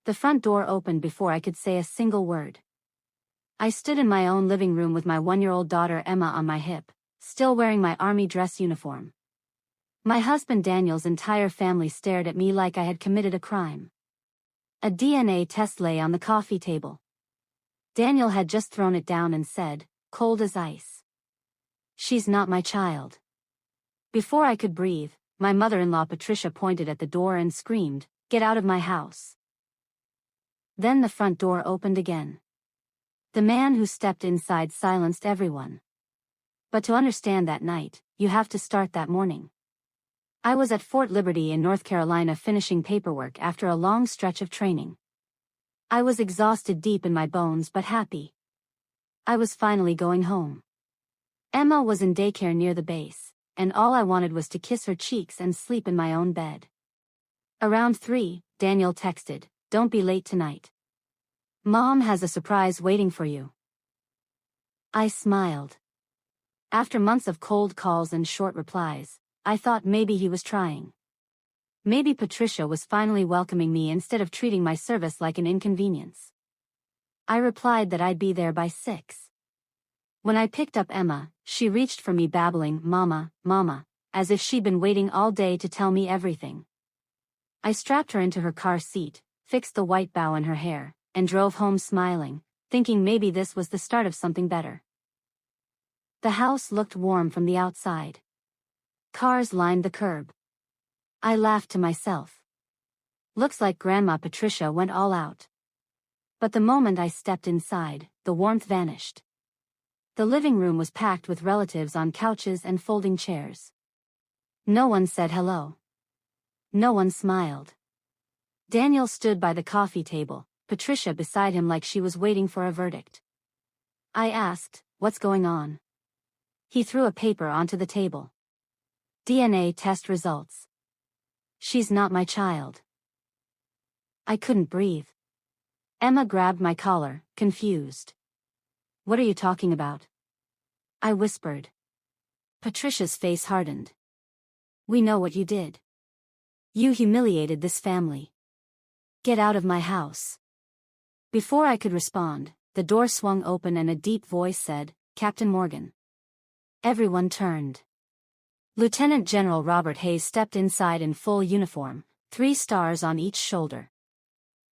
The front door opened before I could say a single word. I stood in my own living room with my 1-year-old daughter Emma on my hip, still wearing my army dress uniform. My husband Daniel's entire family stared at me like I had committed a crime. A DNA test lay on the coffee table. Daniel had just thrown it down and said, cold as ice, "She's not my child." Before I could breathe, my mother-in-law Patricia pointed at the door and screamed, "Get out of my house." Then the front door opened again. The man who stepped inside silenced everyone. But to understand that night, you have to start that morning. I was at Fort Liberty in North Carolina finishing paperwork after a long stretch of training. I was exhausted deep in my bones but happy. I was finally going home. Emma was in daycare near the base, and all I wanted was to kiss her cheeks and sleep in my own bed. Around 3, Daniel texted, "Don't be late tonight. Mom has a surprise waiting for you." I smiled. After months of cold calls and short replies, I thought maybe he was trying. Maybe Patricia was finally welcoming me instead of treating my service like an inconvenience. I replied that I'd be there by 6. When I picked up Emma, she reached for me babbling, "Mama, Mama," as if she'd been waiting all day to tell me everything. I strapped her into her car seat, fixed the white bow in her hair, and drove home smiling, thinking maybe this was the start of something better. The house looked warm from the outside. Cars lined the curb. I laughed to myself. Looks like Grandma Patricia went all out. But the moment I stepped inside, the warmth vanished. The living room was packed with relatives on couches and folding chairs. No one said hello. No one smiled. Daniel stood by the coffee table, Patricia beside him like she was waiting for a verdict. I asked, "What's going on?" He threw a paper onto the table. DNA test results. She's not my child. I couldn't breathe. Emma grabbed my collar, confused. "What are you talking about?" I whispered. Patricia's face hardened. "We know what you did. You humiliated this family. Get out of my house." Before I could respond, the door swung open and a deep voice said, "Captain Morgan." Everyone turned. Lieutenant General Robert Hayes stepped inside in full uniform, 3 stars on each shoulder.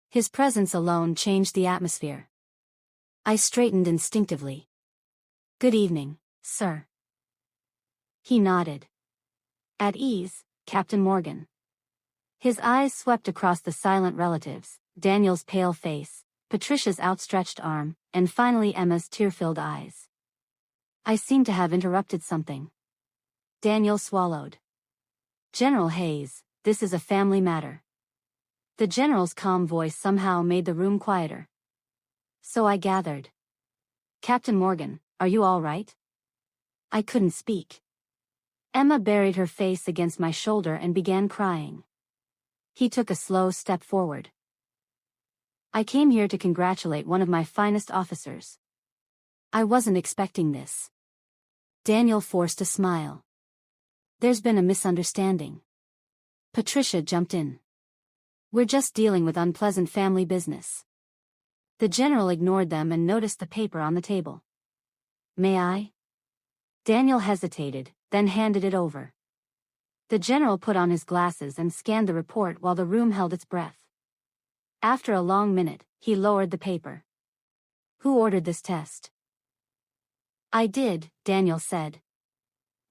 His presence alone changed the atmosphere. I straightened instinctively. "Good evening, sir." He nodded. "At ease, Captain Morgan." His eyes swept across the silent relatives, Daniel's pale face, Patricia's outstretched arm, and finally Emma's tear-filled eyes. I seemed to have interrupted something. Daniel swallowed. "General Hayes, this is a family matter." The general's calm voice somehow made the room quieter. So I gathered. "Captain Morgan, are you all right?" I couldn't speak. Emma buried her face against my shoulder and began crying. He took a slow step forward. "I came here to congratulate one of my finest officers. I wasn't expecting this." Daniel forced a smile. "There's been a misunderstanding." Patricia jumped in. "We're just dealing with unpleasant family business." The general ignored them and noticed the paper on the table. "May I?" Daniel hesitated, then handed it over. The general put on his glasses and scanned the report while the room held its breath. After a long minute, he lowered the paper. "Who ordered this test?" "I did," Daniel said.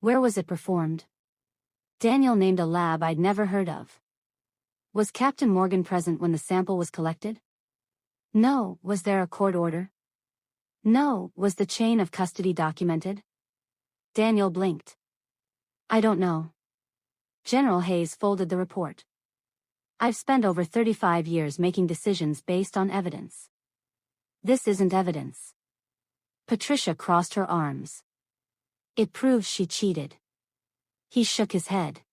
"Where was it performed?" Daniel named a lab I'd never heard of. "Was Captain Morgan present when the sample was collected?" "No." "Was there a court order?" "No." "Was the chain of custody documented?" Daniel blinked. "I don't know." General Hayes folded the report. "I've spent over 35 years making decisions based on evidence. This isn't evidence." Patricia crossed her arms. "It proves she cheated." He shook his head.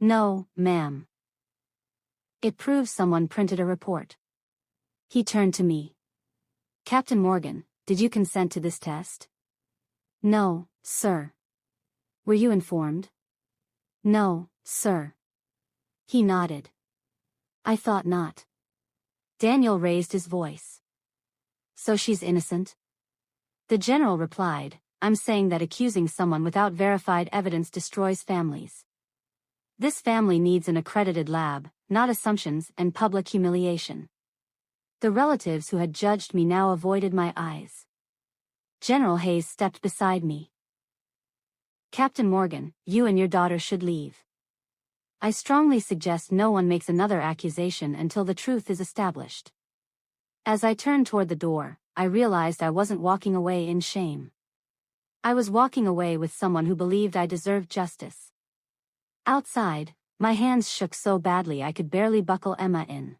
"No, ma'am. It proves someone printed a report." He turned to me. "Captain Morgan, did you consent to this test?" "No, sir." "Were you informed?" "No, sir." He nodded. "I thought not." Daniel raised his voice. So she's innocent? The general replied, I'm saying that accusing someone without verified evidence destroys families. This family needs an accredited lab, not assumptions and public humiliation. The relatives who had judged me now avoided my eyes. General Hayes stepped beside me. Captain Morgan, you and your daughter should leave. I strongly suggest no one makes another accusation until the truth is established. As I turned toward the door, I realized I wasn't walking away in shame. I was walking away with someone who believed I deserved justice. Outside, my hands shook so badly I could barely buckle Emma in.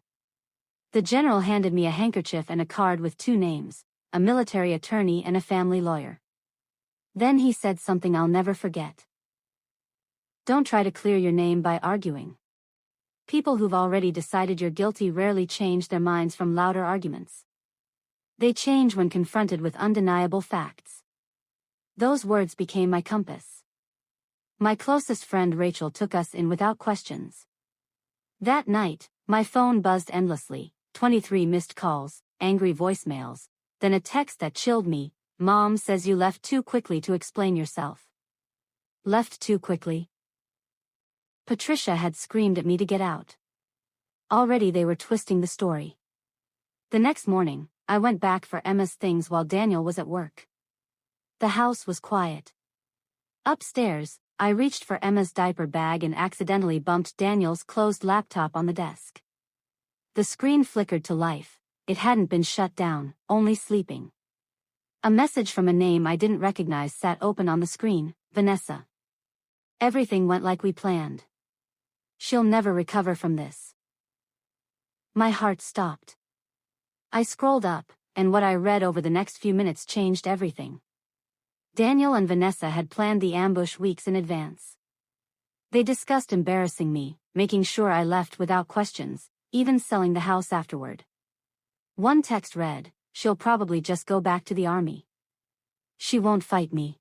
The general handed me a handkerchief and a card with 2 names, a military attorney and a family lawyer. Then he said something I'll never forget. Don't try to clear your name by arguing. People who've already decided you're guilty rarely change their minds from louder arguments. They change when confronted with undeniable facts. Those words became my compass. My closest friend Rachel took us in without questions. That night, my phone buzzed endlessly, 23 missed calls, angry voicemails, then a text that chilled me. Mom says you left too quickly to explain yourself. Left too quickly? Patricia had screamed at me to get out. Already they were twisting the story. The next morning, I went back for Emma's things while Daniel was at work. The house was quiet. Upstairs, I reached for Emma's diaper bag and accidentally bumped Daniel's closed laptop on the desk. The screen flickered to life. It hadn't been shut down, only sleeping. A message from a name I didn't recognize sat open on the screen, Vanessa. Everything went like we planned. She'll never recover from this. My heart stopped. I scrolled up, and what I read over the next few minutes changed everything. Daniel and Vanessa had planned the ambush weeks in advance. They discussed embarrassing me, making sure I left without questions, even selling the house afterward. One text read, "She'll probably just go back to the army. She won't fight me."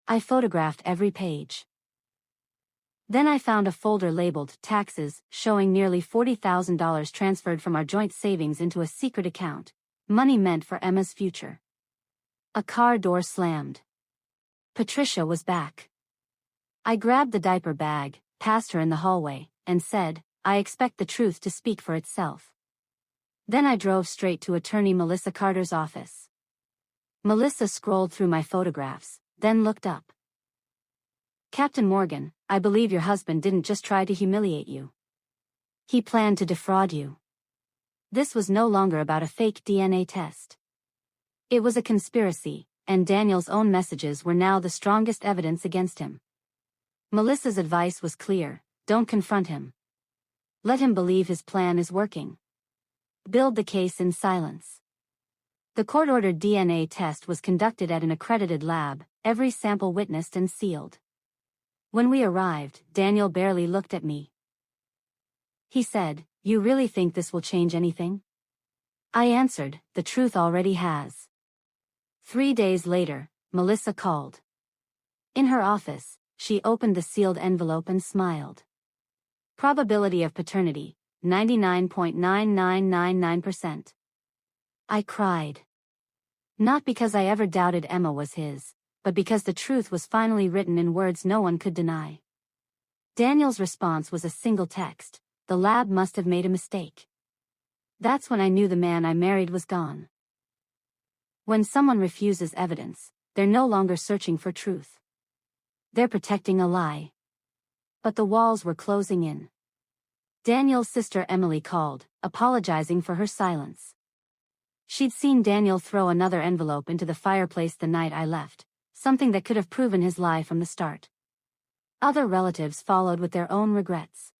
I photographed every page. Then I found a folder labeled Taxes, showing nearly $40,000 transferred from our joint savings into a secret account, money meant for Emma's future. A car door slammed. Patricia was back. I grabbed the diaper bag, passed her in the hallway, and said, I expect the truth to speak for itself. Then I drove straight to attorney Melissa Carter's office. Melissa scrolled through my photographs, then looked up. Captain Morgan, I believe your husband didn't just try to humiliate you. He planned to defraud you. This was no longer about a fake DNA test. It was a conspiracy, and Daniel's own messages were now the strongest evidence against him. Melissa's advice was clear: don't confront him. Let him believe his plan is working. Build the case in silence. The court-ordered DNA test was conducted at an accredited lab, every sample witnessed and sealed. When we arrived, Daniel barely looked at me. He said, "You really think this will change anything?" I answered, "The truth already has." 3 days later, Melissa called. In her office, she opened the sealed envelope and smiled. Probability of paternity, 99.9999%. I cried. Not because I ever doubted Emma was his, but because the truth was finally written in words no one could deny. Daniel's response was a single text: the lab must have made a mistake. That's when I knew the man I married was gone. When someone refuses evidence, they're no longer searching for truth. They're protecting a lie. But the walls were closing in. Daniel's sister Emily called, apologizing for her silence. She'd seen Daniel throw another envelope into the fireplace the night I left, something that could have proven his lie from the start. Other relatives followed with their own regrets.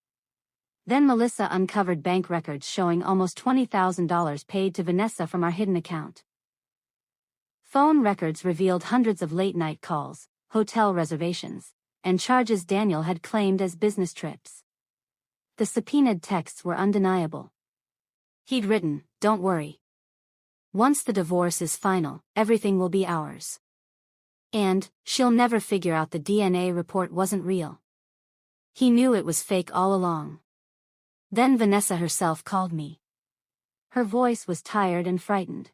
Then Melissa uncovered bank records showing almost $20,000 paid to Vanessa from our hidden account. Phone records revealed hundreds of late-night calls, hotel reservations, and charges Daniel had claimed as business trips. The subpoenaed texts were undeniable. He'd written, "Don't worry. Once the divorce is final, everything will be ours." And, "She'll never figure out the DNA report wasn't real." He knew it was fake all along. Then Vanessa herself called me. Her voice was tired and frightened.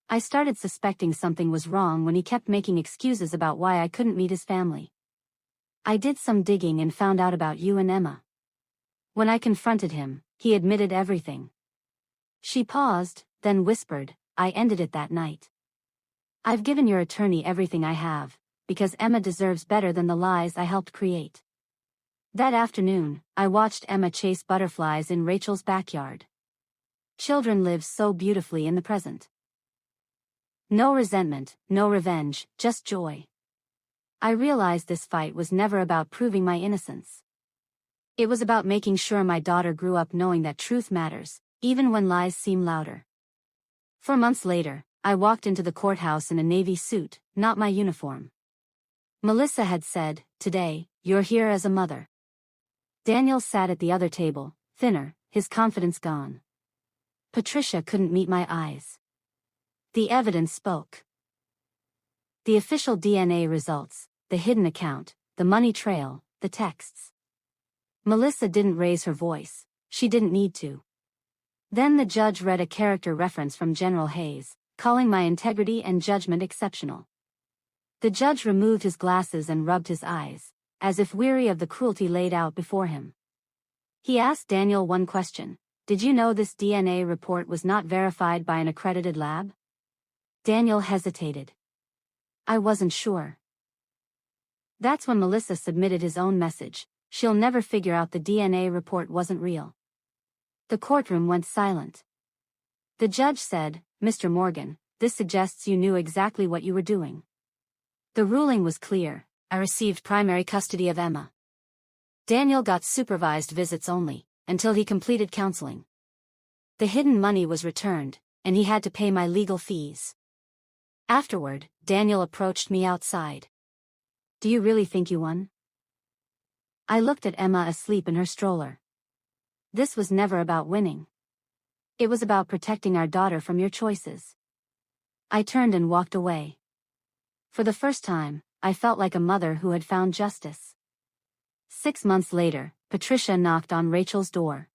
I started suspecting something was wrong when he kept making excuses about why I couldn't meet his family. I did some digging and found out about you and Emma. When I confronted him, he admitted everything. She paused, then whispered, I ended it that night. I've given your attorney everything I have, because Emma deserves better than the lies I helped create. That afternoon, I watched Emma chase butterflies in Rachel's backyard. Children live so beautifully in the present. No resentment, no revenge, just joy. I realized this fight was never about proving my innocence. It was about making sure my daughter grew up knowing that truth matters, even when lies seem louder. 4 months later, I walked into the courthouse in a navy suit, not my uniform. Melissa had said, "Today, you're here as a mother." Daniel sat at the other table, thinner, his confidence gone. Patricia couldn't meet my eyes. The evidence spoke. The official DNA results, the hidden account, the money trail, the texts. Melissa didn't raise her voice, she didn't need to. Then the judge read a character reference from General Hayes, calling my integrity and judgment exceptional. The judge removed his glasses and rubbed his eyes, as if weary of the cruelty laid out before him. He asked Daniel one question: did you know this DNA report was not verified by an accredited lab? Daniel hesitated. I wasn't sure. That's when Melissa submitted his own message: she'll never figure out the DNA report wasn't real. The courtroom went silent. The judge said, "Mr. Morgan, this suggests you knew exactly what you were doing." The ruling was clear: I received primary custody of Emma. Daniel got supervised visits only, until he completed counseling. The hidden money was returned, and he had to pay my legal fees. Afterward, Daniel approached me outside. "Do you really think you won?" I looked at Emma asleep in her stroller. This was never about winning. It was about protecting our daughter from your choices. I turned and walked away. For the first time, I felt like a mother who had found justice. 6 months later, Patricia knocked on Rachel's door.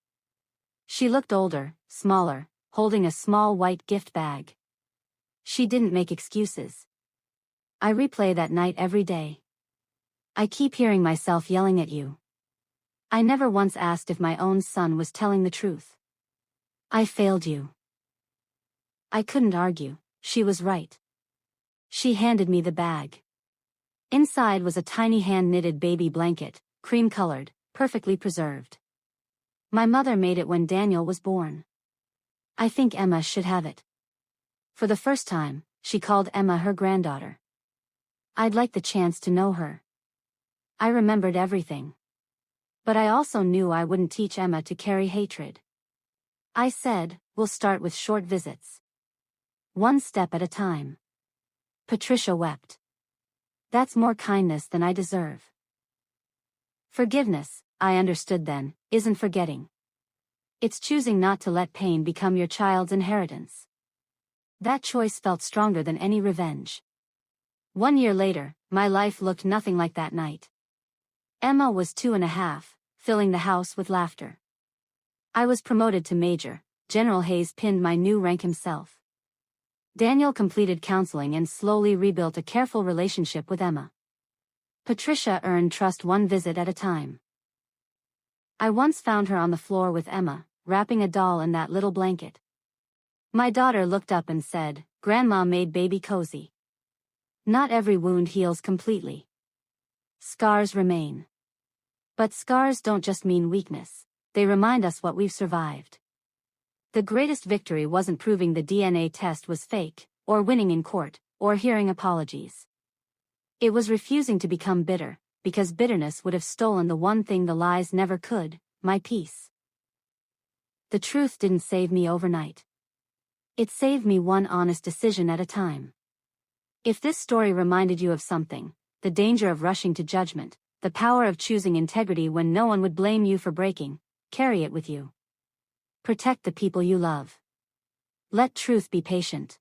She looked older, smaller, holding a small white gift bag. She didn't make excuses. I replay that night every day. I keep hearing myself yelling at you. I never once asked if my own son was telling the truth. I failed you. I couldn't argue, she was right. She handed me the bag. Inside was a tiny hand-knitted baby blanket, cream-colored, perfectly preserved. My mother made it when Daniel was born. I think Emma should have it. For the first time, she called Emma her granddaughter. I'd like the chance to know her. I remembered everything. But I also knew I wouldn't teach Emma to carry hatred. I said, we'll start with short visits. One step at a time. Patricia wept. That's more kindness than I deserve. Forgiveness, I understood then, isn't forgetting. It's choosing not to let pain become your child's inheritance. That choice felt stronger than any revenge. 1 year later, my life looked nothing like that night. Emma was 2.5, filling the house with laughter. I was promoted to major. General Hayes pinned my new rank himself. Daniel completed counseling and slowly rebuilt a careful relationship with Emma. Patricia earned trust one visit at a time. I once found her on the floor with Emma, wrapping a doll in that little blanket. My daughter looked up and said, "Grandma made baby cozy." Not every wound heals completely. Scars remain. But scars don't just mean weakness, they remind us what we've survived. The greatest victory wasn't proving the DNA test was fake, or winning in court, or hearing apologies. It was refusing to become bitter, because bitterness would have stolen the one thing the lies never could, my peace. The truth didn't save me overnight. It saved me one honest decision at a time. If this story reminded you of something, the danger of rushing to judgment, the power of choosing integrity when no one would blame you for breaking, carry it with you. Protect the people you love. Let truth be patient.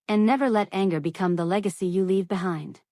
And never let anger become the legacy you leave behind.